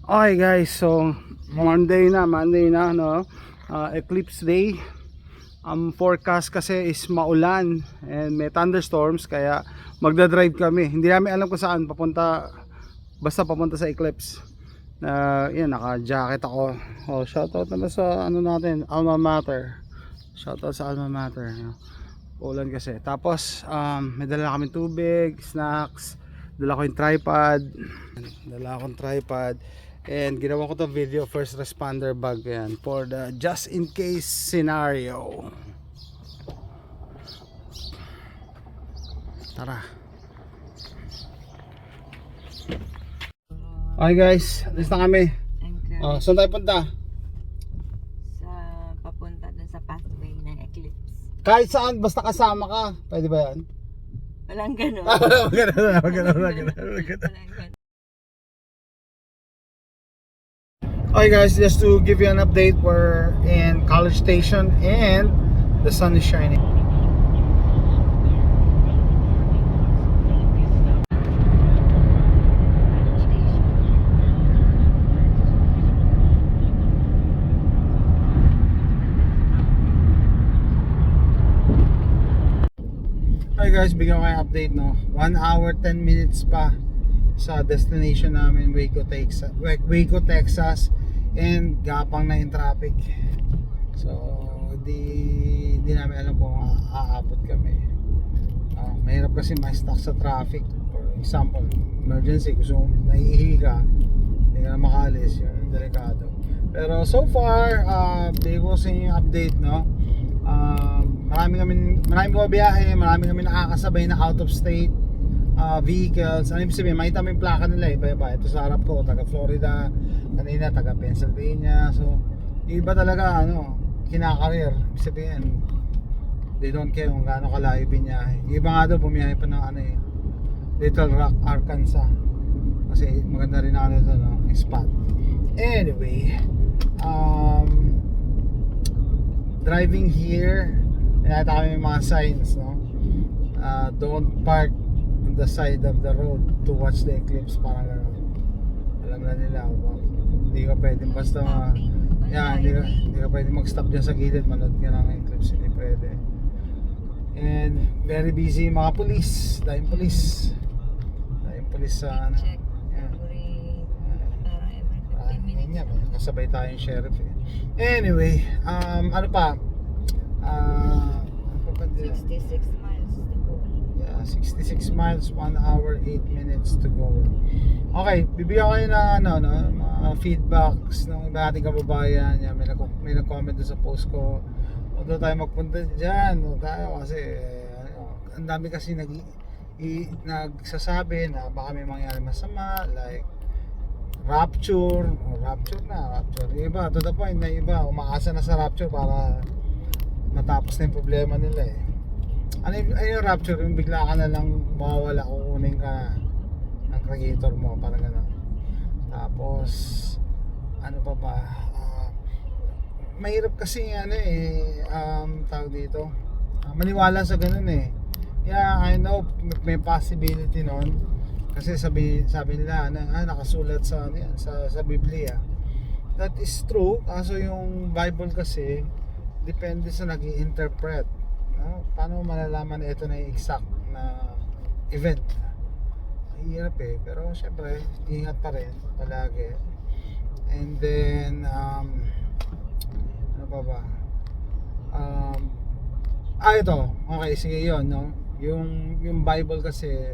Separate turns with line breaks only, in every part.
Okay guys, so Monday na no. Eclipse day. Ang forecast kasi is maulan and may thunderstorms, kaya magdadrive kami. Hindi namin alam kung saan papunta, basta papunta sa eclipse. Yan, naka-jacket ako. Oh, shoutout naman sa ano natin, Alma Mater. Shoutout sa Alma Mater. Ulan kasi. Tapos may dala kami tubig, snacks, dala ko yung tripod. Dala akong tripod. And ginawa ko to video, first responder bag yan, for the just in case scenario. Tara. Okay guys, alis na kami. Saan tayo punta?
Sa papunta dun sa pathway ng eclipse.
Kahit saan, basta kasama ka. Pwede ba yan?
Walang ganun.
Walang ganun. Okay guys, just to give you an update, we're in College Station and the sun is shining. Okay guys, bigyan ko kayo update, no. 1 hour 10 minutes pa sa destination namin, Waco, Texas, and gapang na yung traffic. So di namin alam kung aabot kami. Mahirap kasi ma-stuck sa traffic. For example, emergency, gusto mong naiihi ka, hindi ka na makaalis, yun delikado. Pero so far, bigay ko sa inyo yung update, no. Maraming bumabiyahe, marami kami nakakasabay na out of state vehicles. Ano ibig sabihin, makita mo yung plaka nila, iba-iba. Ito sa harap ko, taga Florida, kanina taga Pennsylvania. So iba talaga, kinakareer. Ibig sabihin, they don't care kung gaano kalayo biniyahe. Iba nga daw, bumiyahe pa ng Little Rock, Arkansas, kasi maganda rin yung spot. Anyway, driving here, nakita kami yung mga signs, no? Don't park on the side of the road to watch the eclipse, parang gano'n. Alam na nila, hindi ka pwedeng basta hindi ka pwedeng mag-stop dyan sa gilid, manood ka ng eclipse, hindi pwede. And very busy mga police, dahil police sa
Check every parang every 15 minutes.
Kasabay tayong sheriff eh. Anyway, ano pa?
66 miles to go.
Yeah, 66 miles, 1 hour 8 minutes to go. Okay, bibigyan ko kayo na mga feedbacks ng iba nating kababayan. May nag-comment doon sa post ko. Huwag tayo magpunta dyan, tayo kasi ang dami kasi nagsasabi na baka may mangyari masama, like rapture. Yung iba, to the point na iba umaasa na sa rapture para matapos na yung problema nila eh. Ano yung rapture? Yung bigla ka na lang mawawala, kukunin ka ng creator mo, parang gano'n. Tapos ano pa ba, mahirap kasi tawag dito, maniwala sa gano'n eh. Yeah, I know may possibility nun, kasi sabi nila nakasulat sa Biblia. That is true, kaso yung Bible kasi depende sa nag-i-interpret, no? Paano malalaman na ito na yung exact na event? Mahirap eh, pero syempre ingat pa rin palagi. And then ano pa ba, ito, okay, sige yun, no? Yung Bible kasi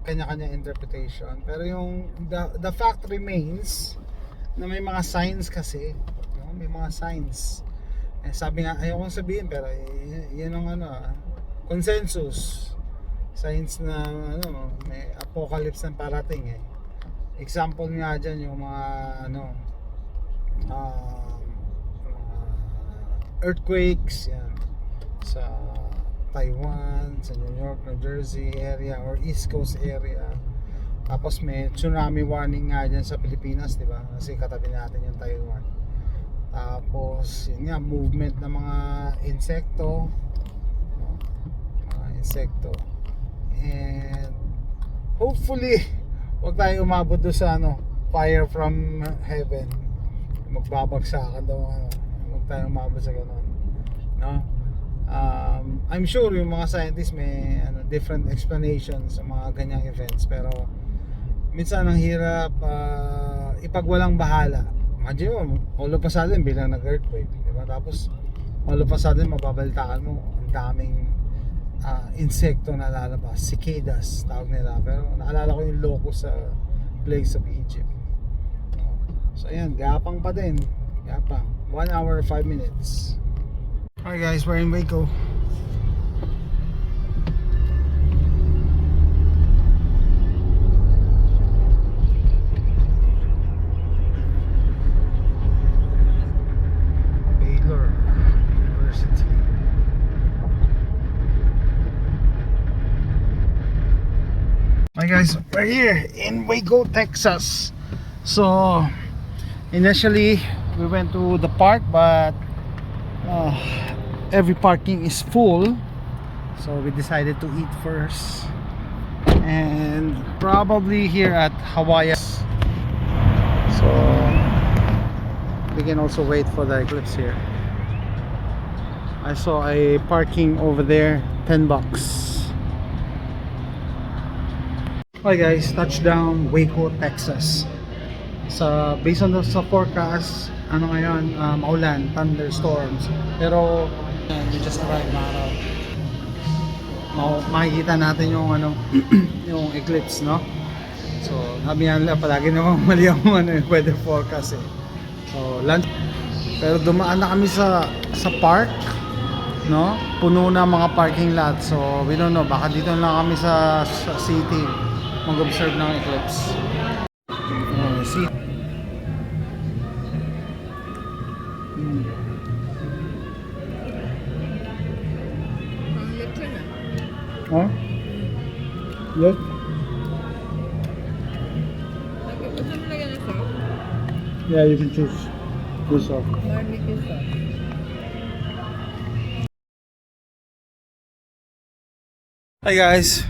kanya-kanya interpretation, pero yung the fact remains na may mga signs kasi, no? May mga signs. Sabi nga, ayokong sabihin, pero yun ang consensus signs na may apocalypse na parating eh. Example nga dyan yung mga earthquakes yan sa Taiwan, sa New York, New Jersey area or East Coast area. Tapos may tsunami warning nga dyan sa Pilipinas, di ba? Kasi katabi natin yung Taiwan. Tapos yun nga, movement ng mga insekto, and hopefully wag tayo umabot doon sa fire from heaven. Magbabagsakan daw ano. Huwag tayong mabasa ganun. No? I'm sure yung mga scientists may different explanations sa mga ganyang events, pero minsan ang hirap ipagwalang bahala. Imagine mo, all of a sudden bilang nag-earthquake, di ba? Tapos all of a sudden mababalitaan mo ang daming insekto na lalabas, cicadas tawag nila, pero naalala ko yung locust sa plagues of Egypt. So ayan, gapang pa din, gapang 1 hour 5 minutes. Alright guys, we're in Waco. Baylor University. Hi guys, we're here in Waco, Texas. So initially we went to the park, but every parking is full, so we decided to eat first and probably here at Hawaii. So we can also wait for the eclipse here. I saw a parking over there, $10. Hi guys, touchdown Waco, Texas. Based on sa forecast, ano ngayon, maulan, thunderstorms, pero we just arrived na araw. Makikita natin yung yung eclipse, no? So sabi nila palagi namang mali ang yung weather forecast eh. So lunch, pero dumaan na kami sa park, no? Puno na mga parking lot, so we don't know, baka dito lang kami sa city mag-observe ng eclipse. See. Huh? Yes. Yeah, you can choose this off. Hi guys,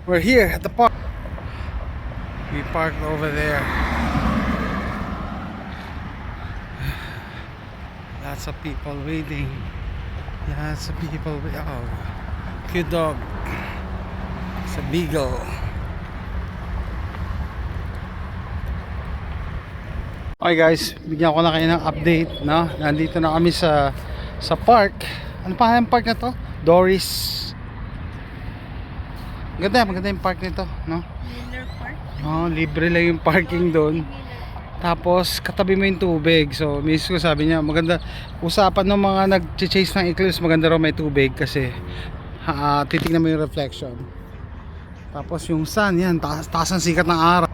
we're here at the park. We parked over there. Lots of people waiting. Lots of people waiting. Oh, cute dog. It's a beagle. Okay guys, bigyan ko na kayo ng update, no? Nandito na kami sa park. Ano pa yung park na to? Doris. Maganda yung park nito, no?
Miller Park.
Oh, libre lang yung parking doon. Tapos katabi mo yung tubig. So miss ko, sabi niya maganda, usapan ng mga nag-chase ng eclipse, maganda raw may tubig kasi titignan mo yung reflection. Tapos yung sun, yan, taas ang sikat ng araw.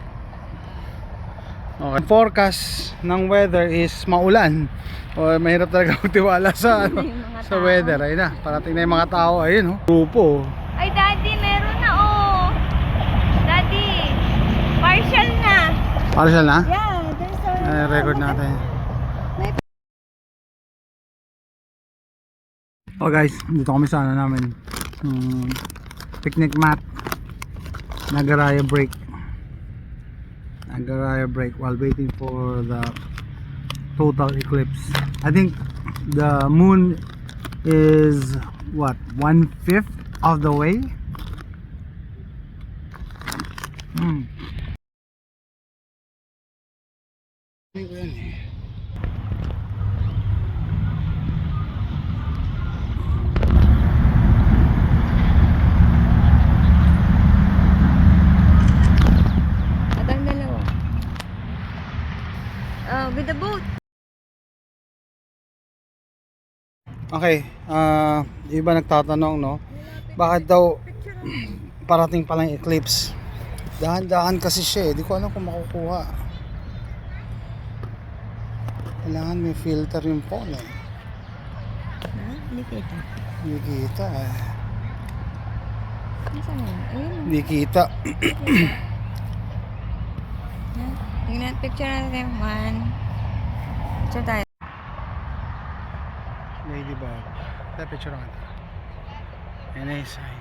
Okay. Forecast ng weather is maulan. O mahirap talaga magtiwala sa sa weather. Ayun na, parating na yung mga tao. Ayun, oh, grupo.
Ay, Daddy, meron na, oh. Daddy, partial na.
Partial na?
Yeah, there's a...
Record natin. Oh guys, dito kami sa namin. Picnic mat. Nagaraya break. Nagaraya break while waiting for the total eclipse. I think the moon is what, 1/5 of the way.
At ang dalawa. With the boat.
Okay, iba nagtatanong, no? Bakit daw parating pa lang yung eclipse? Dahan-dahan kasi siya eh. Di ko alam kung makukuha. Kailangan may filter yung phone eh.
Hindi kita.
Hindi kita eh.
Nasaan na yun? Ayun.
Hindi kita.
Tingnan, picture natin. One. Picture tayo.
Ladybug. Tayo picture natin. NA sign.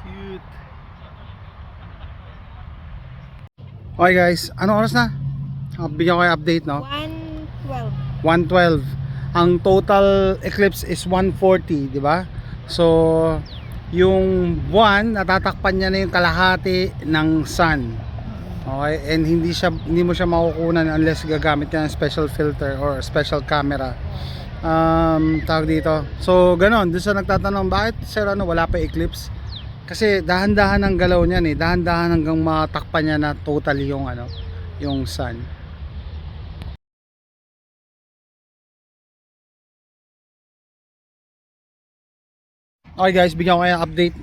Cute. Okay guys, ano oras na? Bigyan ko kayo update, no?
1:12.
112. Ang total eclipse is 140, di ba? So, yung buwan, natatakpan niya na yung kalahati ng sun. Okay? And hindi mo siya makukunan unless gagamit ka ng special filter or special camera. Tawag dito. So, ganon. Doon sa nagtatanong, bakit sir, wala pa eclipse? Kasi dahan-dahan ang galaw niyan eh. Dahan-dahan hanggang matakpan niya na totally yung yung sun. Okay guys, bigyan ko kayo ng update.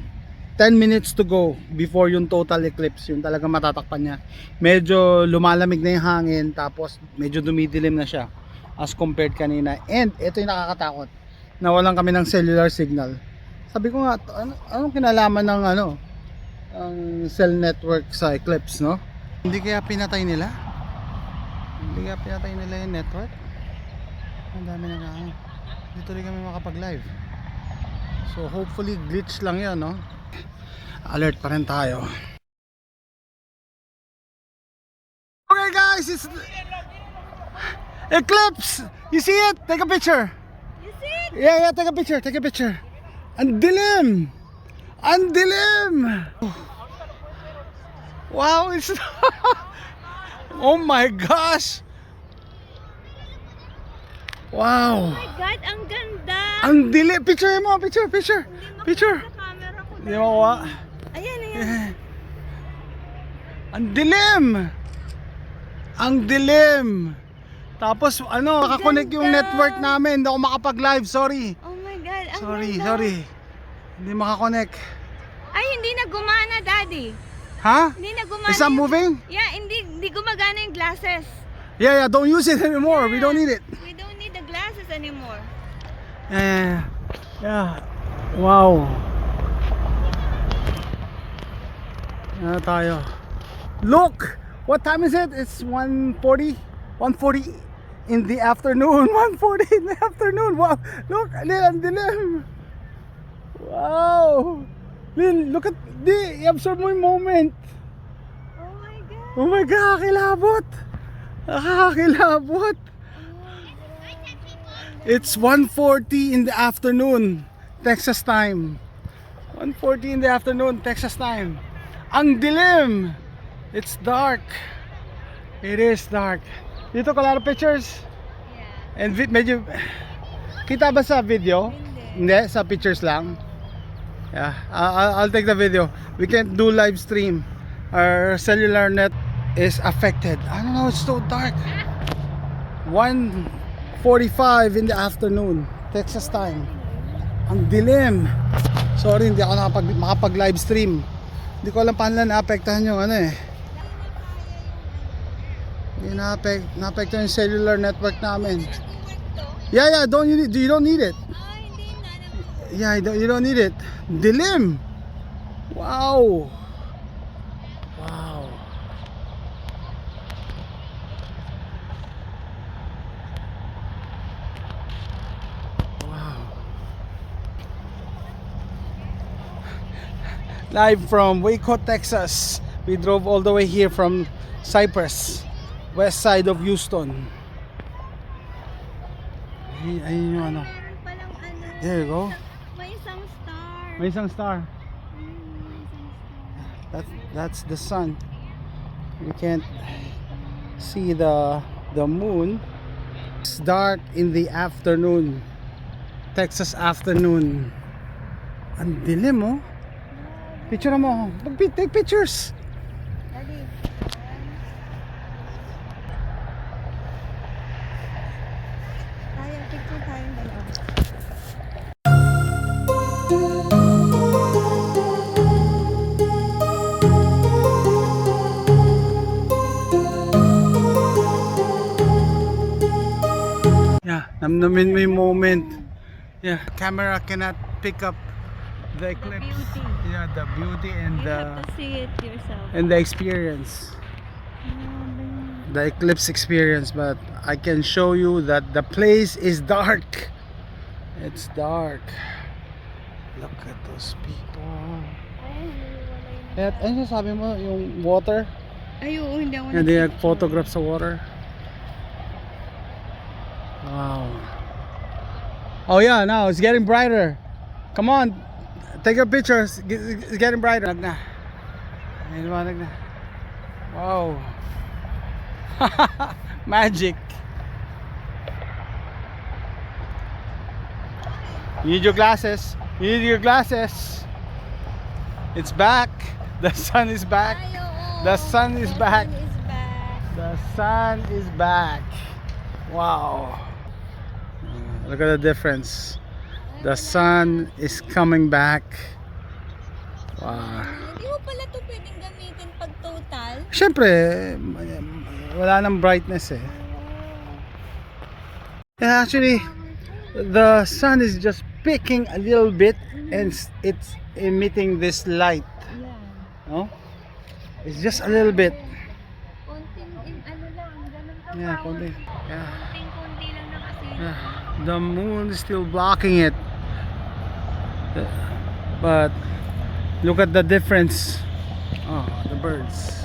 10 minutes to go before yung total eclipse, yung talaga matatakpan niya. Medyo lumalamig na yung hangin, tapos medyo dumidilim na siya as compared kanina. And ito yung nakakatakot, nawalan kami ng cellular signal. Sabi ko nga, anong kinalaman ng ang cell network sa eclipse, no? Hindi kaya pinatay nila? Hindi kaya pinatay nila yung network? Ang dami na kaya. Hindi tuloy kami makapag live. So hopefully glitch lang yan, no? Alert pa rin tayo. Okay guys, it's eclipse! You see it? Take a picture.
You see it?
Yeah, take a picture, take a picture. Ang dilim! Ang dilim! Wow, it's oh my gosh! Wow!
Oh my God, ang ganda!
Ang dilim! Picture mo! Picture!
Sa camera ko.
Hindi mo kuha.
Ayan.
Yeah. Ang dilim! Ang dilim! Tapos nakakonect yung
ganda.
network namin. Hindi ako makapag-live, sorry.
Oh my God, ang
Sorry.
ganda.
Hindi makakonect.
Ay, hindi na gumana, Daddy.
Ha?
Hindi na gumana.
Is that moving?
Yeah, hindi gumagana yung glasses.
Yeah, don't use it anymore. We don't need it.
We don't need the glasses anymore.
Yeah. Wow. Tayo. Look! What time is it? It's 1:40. 1:40 in the afternoon. 1:40 in the afternoon. Wow. Look, Lil, ang dilim. Wow. Lil, look at i-absorb mo yung moment.
Oh my God.
Oh my God, kakilabot. Nakakakilabot. It's 1:40 in the afternoon, Texas time. 1:40 in the afternoon, Texas time. Ang dilim. It's dark. It is dark. Dito color pictures.
Yeah.
And medyo kita ba sa video?
Hindi.
Hindi, sa pictures lang. Yeah, I'll take the video. We can't do live stream. Our cellular net is affected. I don't know, it's so dark. 1:45 in the afternoon, Texas time. Ang dilim. Sorry, hindi ako makapag live stream. Hindi ko alam paano naapektahan yung Hindi naapektahan yung cellular network namin. Yeah, you don't need it. Yeah, you don't need it. Dilim. Wow. Live from Waco, Texas. We drove all the way here from Cypress, west side of Houston. Ayun yung
Meron palang
There you go.
May isang star.
May isang star.
May isang star.
That's the sun. You can't see the moon. It's dark in the afternoon. Texas afternoon. Ang dilim, oh. Picture mo. Take pictures.
Daddy. Tayo, picture tayong dalawa.
Yeah, namnamin mo yung moment. Yeah, camera cannot pick up the eclipse.
beauty.
Yeah, the beauty and
You have to see it yourself.
the experience. The eclipse experience, but I can show you that the place is dark. It's dark. Look at those people. At ano sabi mo yung water?
Ay, oo, hindi ako
And they photograph sa water. Wow. Oh yeah, now it's getting brighter. Come on, take a picture. It's getting brighter. Liwanag na. Ay, liwanag na. Wow. Magic. You need your glasses. You need your glasses. It's back. The sun is back.
Ay, oo.
The sun is back.
The sun is back.
The sun is back. Wow. Look at the difference. The sun is coming back. Wow.
Hindi mo pala ito pwedeng gamitin pag total.
Siyempre, wala nang brightness eh. And actually, the sun is just peeking a little bit and it's emitting this light.
Yeah.
No? It's just a little bit.
Konting ano lang, ganun ka
Yeah,
pa.
konti. Yeah.
Konting-konti lang na kasi.
Yeah. The moon is still blocking it. But look at the difference. Oh, the birds.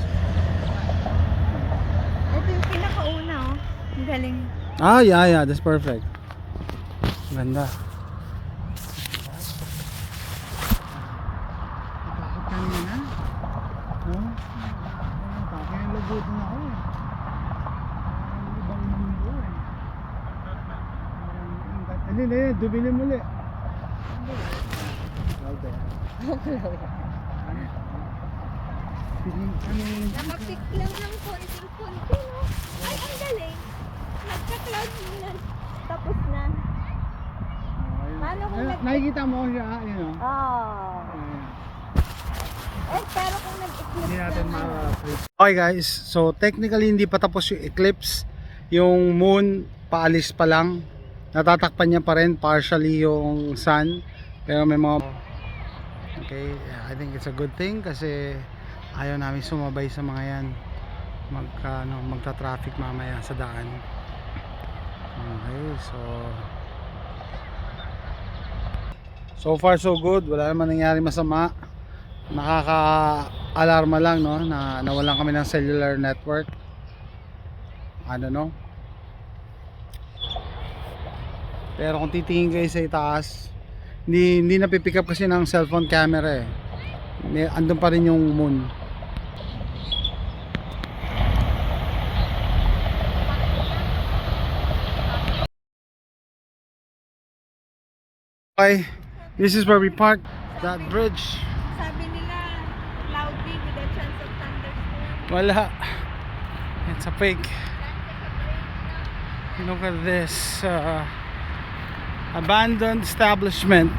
Ito yung pinakauna, oh. Ang galing.
Ah, yeah, that's perfect. Ganda. Takot kanina. No? Takot yung lagutin ako eh. Ibang mundo eh. Hindi na yun, dubilin muli.
Nakapik lang ng konting-konti, no? Ay, ang galing. Nagka-cloud na. Tapos na. Paano kung
Nakikita mo siya, yun o.
Oh. Eh, pero kung nag-eclipse
Hindi natin
naman.
ma-freeze. Okay guys, so technically hindi pa tapos yung eclipse. Yung moon paalis pa lang. Natatakpan niya pa rin partially yung sun. Pero may mga okay, I think it's a good thing kasi ayaw namin sumabay sa mga yan. Magta-traffic mamaya sa daan. Okay, so far so good. Wala naman nangyari masama. Nakaka-alarma lang no na nawalan kami ng cellular network. I don't know. Pero kung titingin kayo sa itaas, hindi napipick up kasi ng cellphone camera eh. Andun pa rin yung moon. Okay, this is where we parked. That bridge.
Sabi nila, cloudy with a chance of thunderstorm.
Wala. It's a fake. Look at this. Abandoned establishment.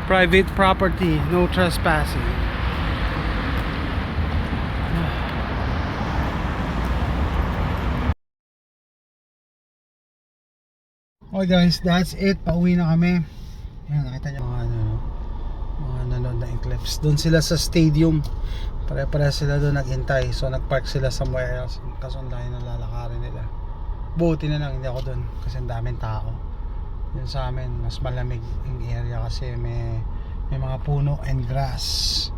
Private property. No trespassing. Okay guys, that's it. Pauwi na kami. Yan, nakita nyo mga nanood na eclipse. Doon sila sa stadium. Pare-pare sila doon naghintay. So nagpark sila somewhere else. Kaso ang layo na lalakarin nila. Buti na lang hindi ako doon kasi ang daming tao. Yun sa amin mas malamig yung area kasi may mga puno and grass.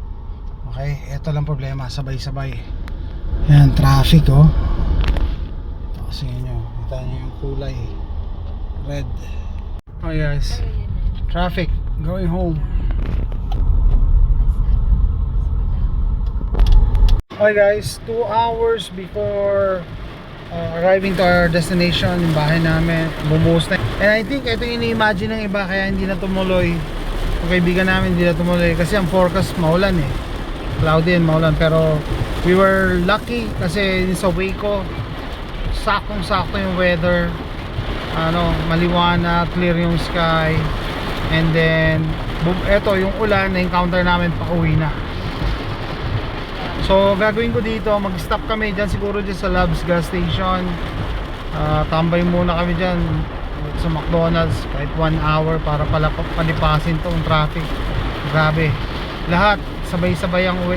Okay, ito lang problema, sabay-sabay. Yan, traffic oh. Ito kasi nyo, kita nyo yung kulay red. Oh guys, traffic going home. Okay guys, 2 hours before arriving to our destination, yung bahay namin, bumuhos na. And I think ito yung ini-imagine ng iba kaya hindi na tumuloy. Yung kaibigan namin hindi na tumuloy kasi ang forecast maulan eh. Cloudy and maulan. Pero we were lucky kasi sa Waco, saktong-sakto yung weather. Maliwanag, clear yung sky. And then, eto yung ulan na encounter namin pa uwi na. So gagawin ko dito, mag-stop kami dyan siguro dyan sa Love's gas station. Tambay muna kami dyan sa McDonald's kahit 1 hour para palipasin tong traffic. Grabe, lahat sabay-sabay ang uwi.